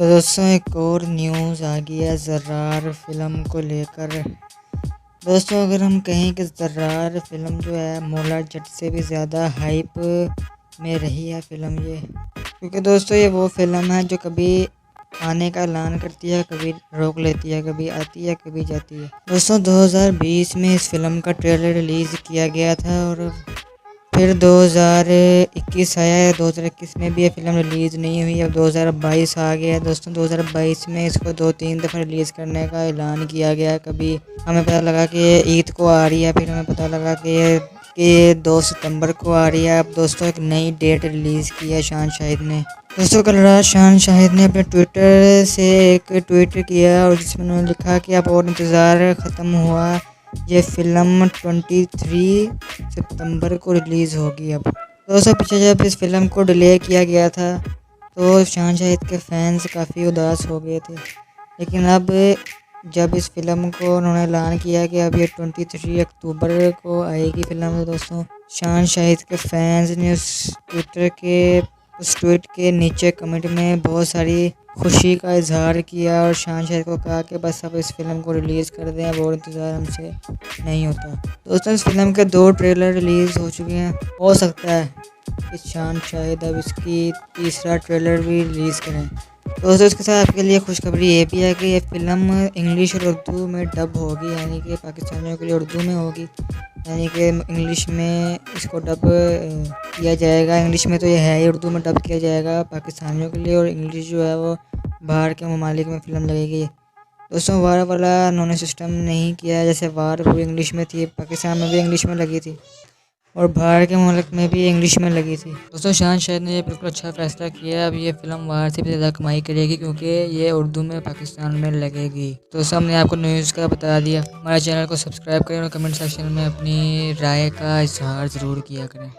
तो दोस्तों एक और न्यूज़ आ गई है ज़र्रार फिल्म को लेकर। दोस्तों अगर हम कहें कि ज़र्रार फिल्म जो है मौला जट से भी ज़्यादा हाइप में रही है फिल्म ये, क्योंकि दोस्तों ये वो फिल्म है जो कभी आने का ऐलान करती है, कभी रोक लेती है, कभी आती है, कभी जाती है। दोस्तों 2020 में इस फिल्म का ट्रेलर रिलीज़ किया गया था और फिर 2021 आया है। 2021 में भी ये फिल्म रिलीज़ नहीं हुई। अब 2022 आ गया है। दोस्तों 2022 में इसको 2-3 दफ़ा रिलीज़ करने का ऐलान किया गया। कभी हमें पता लगा कि ये ईद को आ रही है, फिर हमें पता लगा कि 2 सितंबर को आ रही है। अब दोस्तों एक नई डेट रिलीज़ की है शान शाहिद ने। दोस्तों कल रात शान शाहिद ने अपने ट्विटर से एक ट्वीट किया और जिसमें उन्होंने लिखा कि अब और इंतज़ार ख़त्म हुआ, ये फ़िल्म 23 सितंबर को रिलीज़ होगी। अब दोस्तों पीछे जब इस फिल्म को डिले किया गया था तो शान शाहिद के फैंस काफ़ी उदास हो गए थे, लेकिन अब जब इस फिल्म को उन्होंने ऐलान किया कि अब ये 23 अक्टूबर को आएगी फिल्म, तो दोस्तों शान शाहिद के फैंस ने उस ट्वीट के नीचे कमेंट में बहुत सारी खुशी का इजहार किया और शान शाहिद को कहा कि बस अब इस फिल्म को रिलीज़ कर दें, अब और इंतज़ार हमसे नहीं होता। दोस्तों इस फिल्म के 2 ट्रेलर रिलीज़ हो चुके हैं। हो सकता है कि शान शाहिद अब इसकी तीसरा ट्रेलर भी रिलीज़ करें। दोस्तों इसके साथ आपके लिए खुशखबरी ये भी है कि ये फिल्म इंग्लिश और उर्दू में डब होगी, यानी कि पाकिस्तानियों के लिए उर्दू में होगी, यानी कि इंग्लिश में इसको डब किया जाएगा। इंग्लिश में तो ये है ही, उर्दू में डब किया जाएगा पाकिस्तानियों के लिए, और इंग्लिश जो है वो बाहर के ममालिक में फ़िल्म लगेगी। दोस्तों वार वाला उन्होंने सिस्टम नहीं किया है, जैसे वार वो इंग्लिश में थी, पाकिस्तान में भी इंग्लिश में लगी थी और बाहर के मुल्क में भी इंग्लिश में लगी थी। दोस्तों शान शाहिद ने ये बिल्कुल अच्छा फैसला किया है। अब ये फिल्म बाहर से भी ज़्यादा कमाई करेगी क्योंकि ये उर्दू में पाकिस्तान में लगेगी। तो हमने आपको न्यूज़ का बता दिया। हमारे चैनल को सब्सक्राइब करें और कमेंट सेक्शन में अपनी राय का इजहार ज़रूर किया करें।